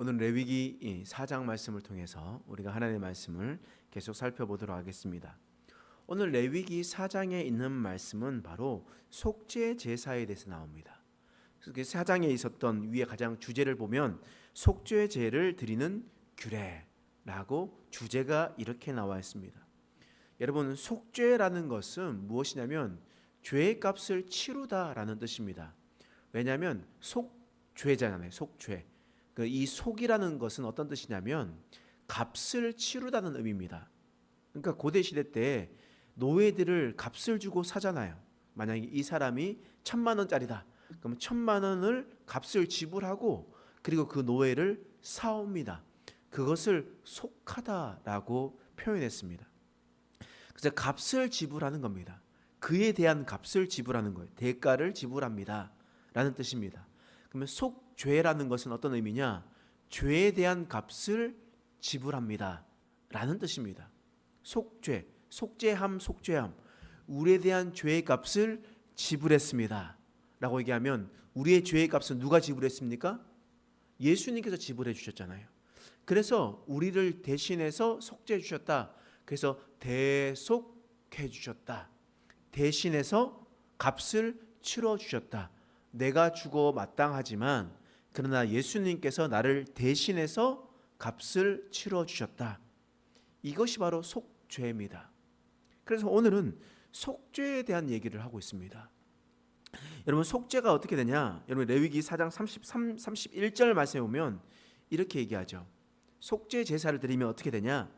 오늘 레위기 4장 말씀을 통해서 우리가 하나님의 말씀을 계속 살펴보도록 하겠습니다. 오늘 레위기 4장에 있는 말씀은 바로 속죄 제사에 대해서 나옵니다. 그 4장에 있었던 위에 가장 주제를 보면 속죄 제를 드리는 규례라고 주제가 이렇게 나와 있습니다. 여러분, 속죄라는 것은 무엇이냐면 죄의 값을 치르다라는 뜻입니다. 왜냐하면 속죄잖아요. 속죄. 이 속이라는 것은 어떤 뜻이냐면 값을 치르다는 의미입니다. 그러니까 고대 시대 때 노예들을 값을 주고 사잖아요. 만약에 이 사람이 1,000,000원짜리다. 그럼 1,000,000원을 값을 지불하고 그리고 그 노예를 사옵니다. 그것을 속하다라고 표현했습니다. 그래서 값을 지불하는 겁니다. 그에 대한 값을 지불하는 거예요. 대가를 지불합니다 라는 뜻입니다. 그러면 속죄라는 것은 어떤 의미냐? 죄에 대한 값을 지불합니다 라는 뜻입니다. 속죄, 속죄함, 속죄함. 우리에 대한 죄의 값을 지불했습니다 라고 얘기하면 우리의 죄의 값은 누가 지불했습니까? 예수님께서 지불해 주셨잖아요. 그래서 우리를 대신해서 속죄해 주셨다. 그래서 대속해 주셨다. 대신해서 값을 치러 주셨다. 내가 죽어 마땅하지만 그러나 예수님께서 나를 대신해서 값을 치러 주셨다. 이것이 바로 속죄입니다. 그래서 오늘은 속죄에 대한 얘기를 하고 있습니다. 여러분, 속죄가 어떻게 되냐? 여러분, 레위기 4장 31절 말씀에 보면 이렇게 얘기하죠. 속죄 제사를 드리면 어떻게 되냐?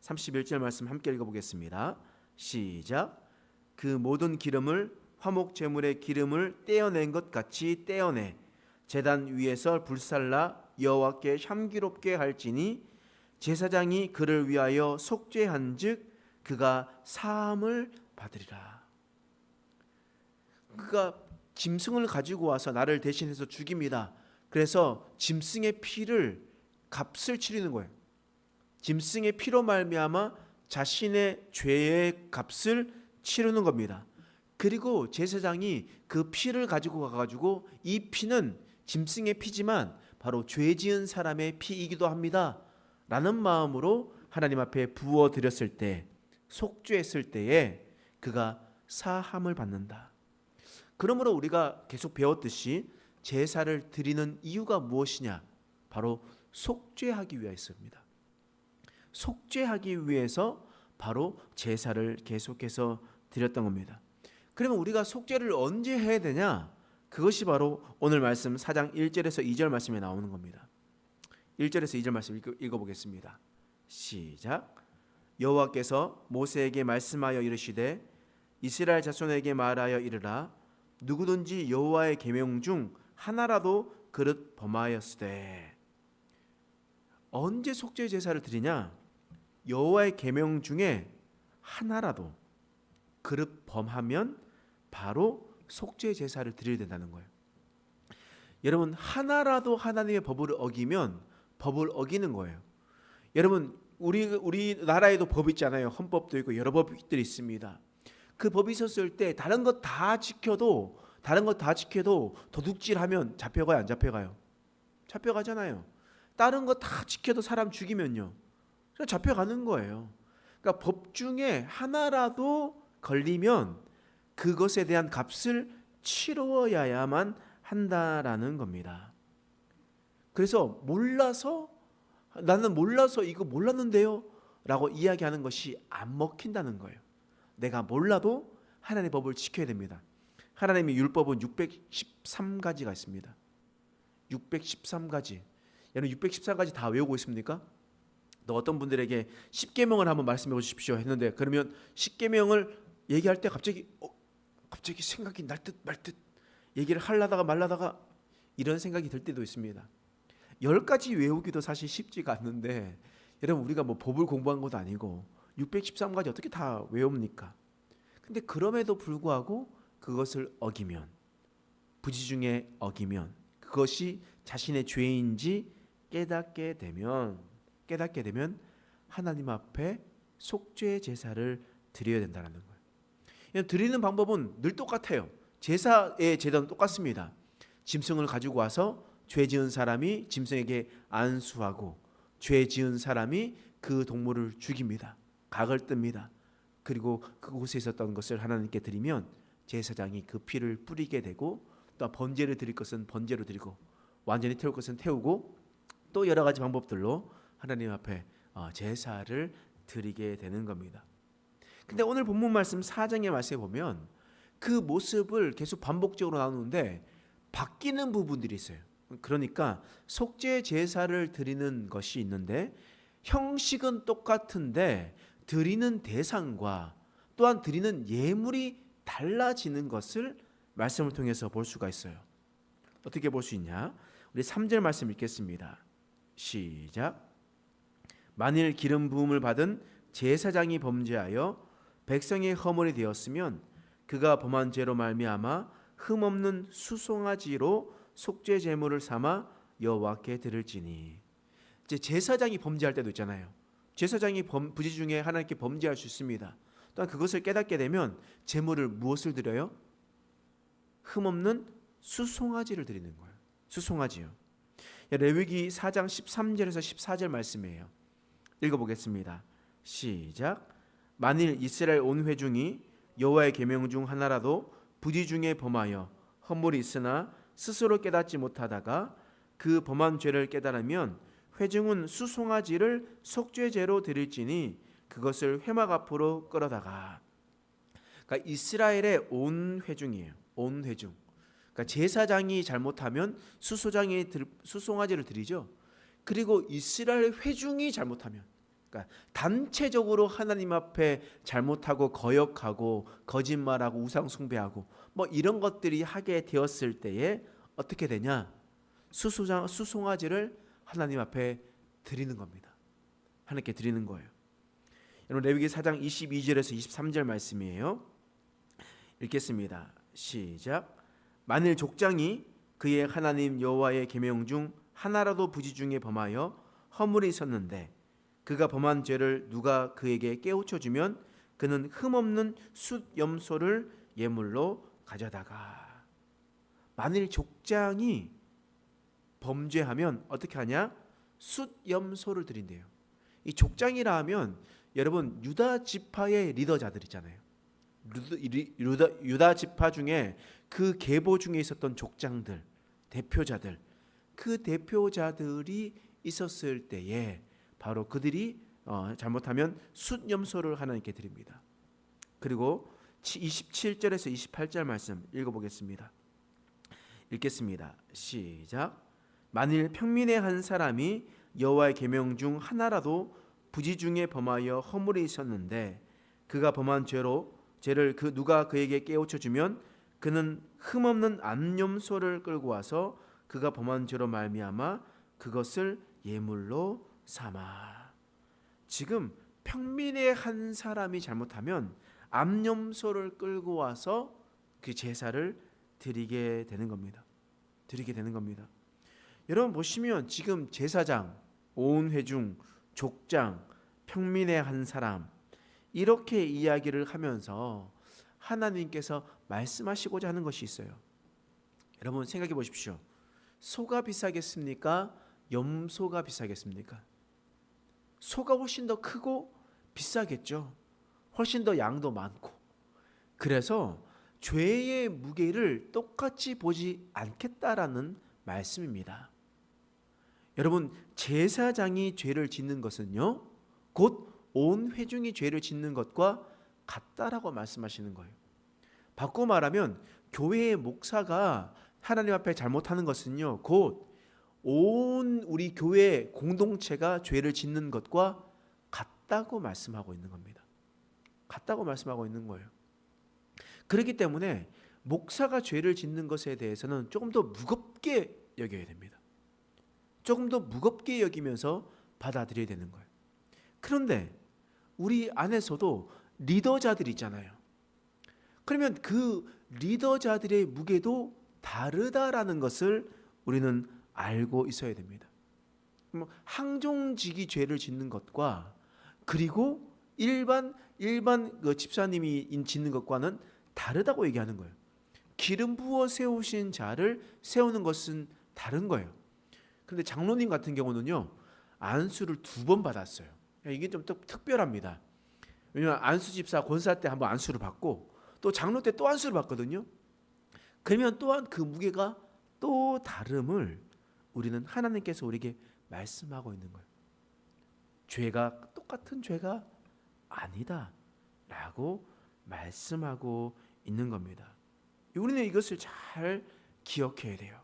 31절 말씀 함께 읽어보겠습니다. 시작. 그 모든 기름을 화목 제물의 기름을 떼어낸 것 같이 떼어내 제단 위에서 불살라 여호와께 향기롭게 할지니 제사장이 그를 위하여 속죄한즉 그가 사함을 받으리라. 그가 짐승을 가지고 와서 나를 대신해서 죽입니다. 그래서 짐승의 피를 값을 치르는 거예요. 짐승의 피로 말미암아 자신의 죄의 값을 치르는 겁니다. 그리고 제사장이 그 피를 가지고 가가지고 이 피는 짐승의 피지만 바로 죄 지은 사람의 피이기도 합니다 라는 마음으로 하나님 앞에 부어드렸을 때, 속죄했을 때에 그가 사함을 받는다. 그러므로 우리가 계속 배웠듯이 제사를 드리는 이유가 무엇이냐? 바로 속죄하기 위해서입니다. 속죄하기 위해서 바로 제사를 계속해서 드렸던 겁니다. 그러면 우리가 속죄를 언제 해야 되냐? 그것이 바로 오늘 말씀 4장 1절에서 2절 말씀에 나오는 겁니다. 1절에서 2절 말씀 읽어보겠습니다. 시작. 여호와께서 모세에게 말씀하여 이르시되 이스라엘 자손에게 말하여 이르라. 누구든지 여호와의 계명 중 하나라도 그릇 범하였으되. 언제 속죄 제사를 드리냐? 여호와의 계명 중에 하나라도 그릇 범하면 바로 속죄 제사를 드려야 된다는 거예요. 여러분, 하나라도 하나님의 법을 어기면 법을 어기는 거예요. 여러분, 우리나라에도 법 있잖아요. 헌법도 있고 여러 법들이 있습니다. 그 법이 있었을 때 다른 것 다 지켜도 도둑질하면 잡혀가요, 안 잡혀가요? 잡혀가잖아요. 다른 거 다 지켜도 사람 죽이면요, 잡혀가는 거예요. 그러니까 법 중에 하나라도 걸리면 그것에 대한 값을 치러야만 한다라는 겁니다. 그래서 나는 몰라서 이거 몰랐는데요 라고 이야기하는 것이 안 먹힌다는 거예요. 내가 몰라도 하나님의 법을 지켜야 됩니다. 하나님의 율법은 613가지가 있습니다. 613가지. 여러분, 613가지 다 외우고 있습니까? 또 어떤 분들에게 10계명을 한번 말씀해 주십시오 했는데, 그러면 10계명을 얘기할 때 갑자기 생각이 날 듯 말 듯 얘기를 하려다가 말라다가 이런 생각이 들 때도 있습니다. 10가지 외우기도 사실 쉽지가 않는데, 여러분, 우리가 뭐 법을 공부한 것도 아니고 613가지 어떻게 다 외웁니까? 근데 그럼에도 불구하고 그것을 어기면, 부지 중에 어기면, 그것이 자신의 죄인지 깨닫게 되면 하나님 앞에 속죄 제사를 드려야 된다는 거예요. 드리는 방법은 늘 똑같아요. 제사의 제도는 똑같습니다. 짐승을 가지고 와서 죄 지은 사람이 짐승에게 안수하고 죄 지은 사람이 그 동물을 죽입니다. 각을 뜹니다. 그리고 그곳에 있었던 것을 하나님께 드리면 제사장이 그 피를 뿌리게 되고, 또 번제를 드릴 것은 번제로 드리고, 완전히 태울 것은 태우고, 또 여러 가지 방법들로 하나님 앞에 제사를 드리게 되는 겁니다. 근데 오늘 본문 말씀 4장의 말씀에 보면 그 모습을 계속 반복적으로 나누는데 바뀌는 부분들이 있어요. 그러니까 속죄 제사를 드리는 것이 있는데 형식은 똑같은데 드리는 대상과 또한 드리는 예물이 달라지는 것을 말씀을 통해서 볼 수가 있어요. 어떻게 볼 수 있냐? 우리 3절 말씀 읽겠습니다. 시작. 만일 기름 부음을 받은 제사장이 범죄하여 백성의 허물이 되었으면 그가 범한 죄로 말미암아 흠없는 수송아지로 속죄 제물을 삼아 여호와께 드릴지니. 이제 제사장이 범죄할 때도 있잖아요. 제사장이 부지 중에 하나님께 범죄할 수 있습니다. 또한 그것을 깨닫게 되면 제물을 무엇을 드려요? 흠없는 수송아지를 드리는 거예요. 수송아지요. 레위기 4장 13절에서 14절 말씀이에요. 읽어보겠습니다. 시작. 만일 이스라엘 온 회중이 여호와의 계명 중 하나라도 부지 중에 범하여 허물이 있으나 스스로 깨닫지 못하다가 그 범한 죄를 깨달으면 회중은 수송아지를 속죄제로 드릴지니 그것을 회막 앞으로 끌어다가. 그러니까 이스라엘의 온 회중이에요. 온 회중. 그러니까 제사장이 잘못하면 수송아지를 드리죠. 그리고 이스라엘 회중이 잘못하면, 그러니까 단체적으로 하나님 앞에 잘못하고 거역하고 거짓말하고 우상 숭배하고 뭐 이런 것들이 하게 되었을 때에 어떻게 되냐? 수송아지를 하나님 앞에 드리는 겁니다. 하나님께 드리는 거예요. 여러분 레위기 4장 22절에서 23절 말씀이에요. 읽겠습니다. 시작. 만일 족장이 그의 하나님 여호와의 계명 중 하나라도 부지 중에 범하여 허물이 있었는데 그가 범한 죄를 누가 그에게 깨우쳐 주면 그는 흠없는 숫염소를 예물로 가져다가. 만일 족장이 범죄하면 어떻게 하냐? 숫염소를 드린대요. 이 족장이라 하면 여러분 유다 지파의 리더자들 있잖아요. 유다 지파 중에 그 계보 중에 있었던 족장들, 대표자들, 그 대표자들이 있었을 때에 바로 그들이 잘못하면 숫염소를 하나님께 드립니다. 그리고 27절에서 28절 말씀 읽어보겠습니다. 읽겠습니다. 시작. 만일 평민의 한 사람이 여호와의 계명 중 하나라도 부지 중에 범하여 허물이 있었는데 그가 범한 죄를 누가 그에게 깨우쳐 주면 그는 흠없는 암염소를 끌고 와서 그가 범한 죄로 말미암아 그것을 예물로 삼아. 지금 평민의 한 사람이 잘못하면 암염소를 끌고 와서 그 제사를 드리게 되는 겁니다. 드리게 되는 겁니다. 여러분 보시면 지금 제사장, 온 회중, 족장, 평민의 한 사람 이렇게 이야기를 하면서 하나님께서 말씀하시고자 하는 것이 있어요. 여러분 생각해 보십시오. 소가 비싸겠습니까? 염소가 비싸겠습니까? 소가 훨씬 더 크고 비싸겠죠. 훨씬 더 양도 많고. 그래서 죄의 무게를 똑같이 보지 않겠다라는 말씀입니다. 여러분 제사장이 죄를 짓는 것은요 곧 온 회중이 죄를 짓는 것과 같다라고 말씀하시는 거예요. 바꿔 말하면 교회의 목사가 하나님 앞에 잘못하는 것은요 곧 온 우리 교회 공동체가 죄를 짓는 것과 같다고 말씀하고 있는 겁니다. 같다고 말씀하고 있는 거예요. 그렇기 때문에 목사가 죄를 짓는 것에 대해서는 조금 더 무겁게 여겨야 됩니다. 조금 더 무겁게 여기면서 받아들여야 되는 거예요. 그런데 우리 안에서도 리더자들이 있잖아요. 그러면 그 리더자들의 무게도 다르다라는 것을 우리는 알고 있어야 됩니다. 항종직이 죄를 짓는 것과 그리고 일반 그 집사님이 짓는 것과는 다르다고 얘기하는 거예요. 기름 부어 세우신 자를 세우는 것은 다른 거예요. 그런데 장로님 같은 경우는요, 안수를 2번 받았어요. 이게 좀 특별합니다. 왜냐하면 안수 집사 권사 때 한번 안수를 받고 또 장로 때 또 안수를 받거든요. 그러면 또한 그 무게가 또 다름을 우리는 하나님께서 우리에게 말씀하고 있는 거예요. 죄가 똑같은 죄가 아니다 라고 말씀하고 있는 겁니다. 우리는 이것을 잘 기억해야 돼요.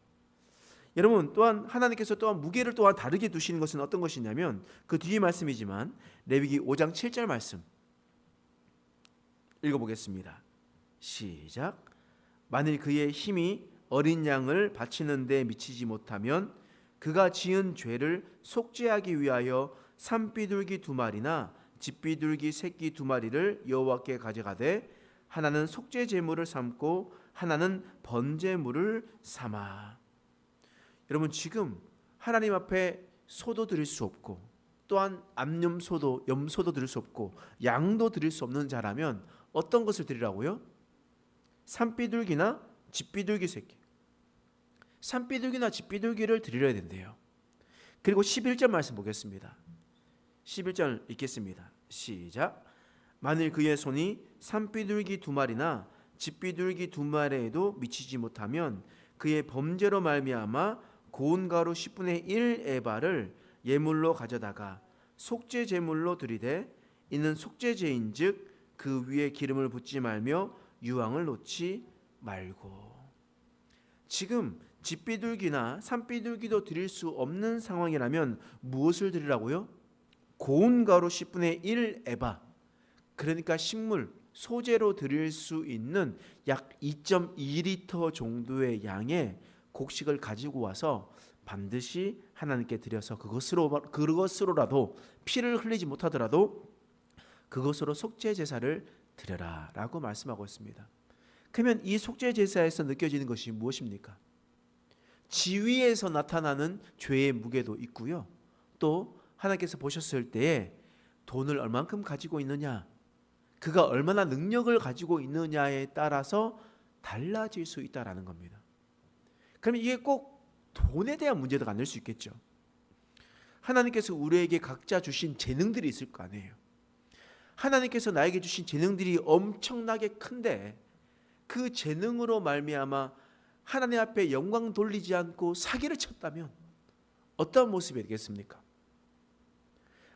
여러분, 또한 하나님께서 또한 무게를 또한 다르게 두시는 것은 어떤 것이냐면 그 뒤에 말씀이지만 레위기 5장 7절 말씀 읽어보겠습니다. 시작. 만일 그의 힘이 어린 양을 바치는 데 미치지 못하면 그가 지은 죄를 속죄하기 위하여 산비둘기 2마리나 집비둘기 새끼 2마리를 여호와께 가져가되 하나는 속죄 제물을 삼고 하나는 번제물을 삼아. 여러분, 지금 하나님 앞에 소도 드릴 수 없고 또한 암염소도 염소도 드릴 수 없고 양도 드릴 수 없는 자라면 어떤 것을 드리라고요? 산비둘기나 집비둘기 새끼. 산비둘기나 집비둘기를 드려야 된대요. 그리고 11절 말씀 보겠습니다. 11절 읽겠습니다. 시작. 만일 그의 손이 산비둘기 2마리나 집비둘기 2마리에도 미치지 못하면 그의 범죄로 말미암아 고운 가루 10분의 1 에바를 예물로 가져다가 속죄 제물로 드리되 이는 속죄제인즉 그 위에 기름을 붓지 말며 유황을 놓지 말고. 지금 집비둘기나 산비둘기도 드릴 수 없는 상황이라면 무엇을 드리라고요? 고운 가루 10분의 1 에바, 그러니까 식물 소재로 드릴 수 있는 약 2.2리터 정도의 양의 곡식을 가지고 와서 반드시 하나님께 드려서 그것으로라도 피를 흘리지 못하더라도 그것으로 속죄 제사를 드려라라고 말씀하고 있습니다. 그러면 이 속죄 제사에서 느껴지는 것이 무엇입니까? 지위에서 나타나는 죄의 무게도 있고요. 또 하나님께서 보셨을 때에 돈을 얼만큼 가지고 있느냐, 그가 얼마나 능력을 가지고 있느냐에 따라서 달라질 수 있다라는 겁니다. 그럼 이게 꼭 돈에 대한 문제가 아닐 수 있겠죠. 하나님께서 우리에게 각자 주신 재능들이 있을 거 아니에요. 하나님께서 나에게 주신 재능들이 엄청나게 큰데 그 재능으로 말미암아 하나님 앞에 영광 돌리지 않고 사기를 쳤다면 어떤 모습이 되겠습니까?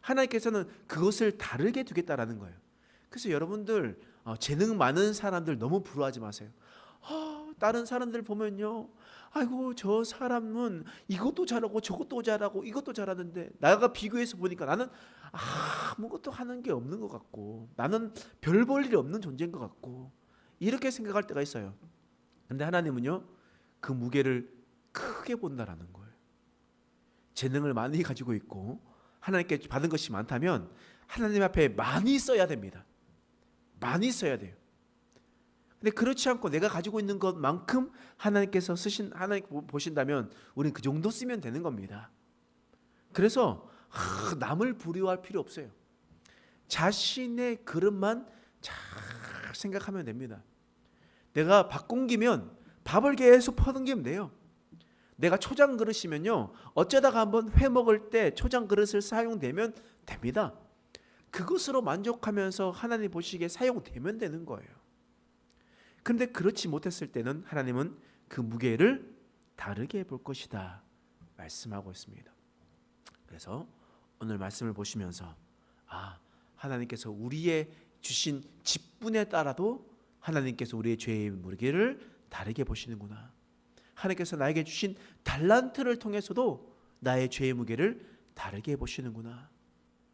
하나님께서는 그것을 다르게 두겠다라는 거예요. 그래서 여러분들 재능 많은 사람들 너무 부러워하지 마세요. 다른 사람들 보면요, 아이고 저 사람은 이것도 잘하고 저것도 잘하고 이것도 잘하는데 나가 비교해서 보니까 나는 아무것도 하는 게 없는 것 같고 나는 별 볼 일이 없는 존재인 것 같고 이렇게 생각할 때가 있어요. 근데 하나님은요, 그 무게를 크게 본다라는 거예요. 재능을 많이 가지고 있고 하나님께 받은 것이 많다면 하나님 앞에 많이 써야 됩니다. 많이 써야 돼요. 근데 그렇지 않고 내가 가지고 있는 것만큼 하나님께서 하나님 보신다면 우리는 그 정도 쓰면 되는 겁니다. 그래서 남을 부러워할 필요 없어요. 자신의 그릇만 잘 생각하면 됩니다. 내가 밥 공기면 밥을 계속 퍼넘기면 돼요. 내가 초장 그릇이면요, 어쩌다가 한번 회 먹을 때 초장 그릇을 사용되면 됩니다. 그것으로 만족하면서 하나님 보시기에 사용되면 되는 거예요. 그런데 그렇지 못했을 때는 하나님은 그 무게를 다르게 볼 것이다 말씀하고 있습니다. 그래서 오늘 말씀을 보시면서 하나님께서 우리의 주신 직분에 따라도 하나님께서 우리의 죄의 무게를 다르게 보시는구나. 하나님께서 나에게 주신 달란트를 통해서도 나의 죄의 무게를 다르게 보시는구나.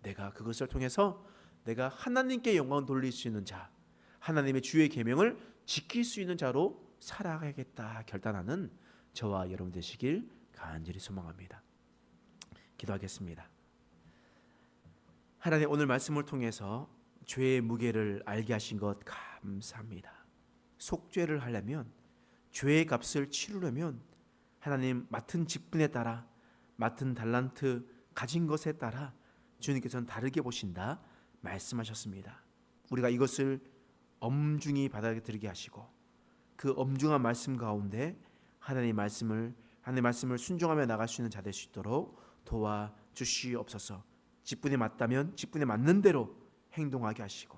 내가 그것을 통해서 내가 하나님께 영광 돌릴 수 있는 자, 하나님의 주의 계명을 지킬 수 있는 자로 살아가야겠다 결단하는 저와 여러분 되시길 간절히 소망합니다. 기도하겠습니다. 하나님, 오늘 말씀을 통해서 죄의 무게를 알게 하신 것 감사합니다. 속죄를 하려면, 죄의 값을 치르려면 하나님 맡은 직분에 따라, 맡은 달란트 가진 것에 따라 주님께서는 다르게 보신다 말씀하셨습니다. 우리가 이것을 엄중히 받아들이게 하시고 그 엄중한 말씀 가운데 하나님의 말씀을 하나님의 말씀을 순종하며 나갈 수 있는 자 될 수 있도록 도와주시옵소서. 직분이 맞다면 직분에 맞는 대로 행동하게 하시고,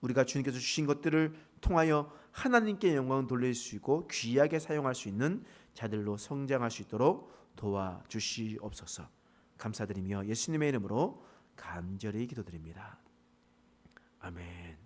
우리가 주님께서 주신 것들을 통하여 하나님께 영광을 돌릴 수 있고 귀하게 사용할 수 있는 자들로 성장할 수 있도록 도와주시옵소서. 감사드리며 예수님의 이름으로 간절히 기도드립니다. 아멘.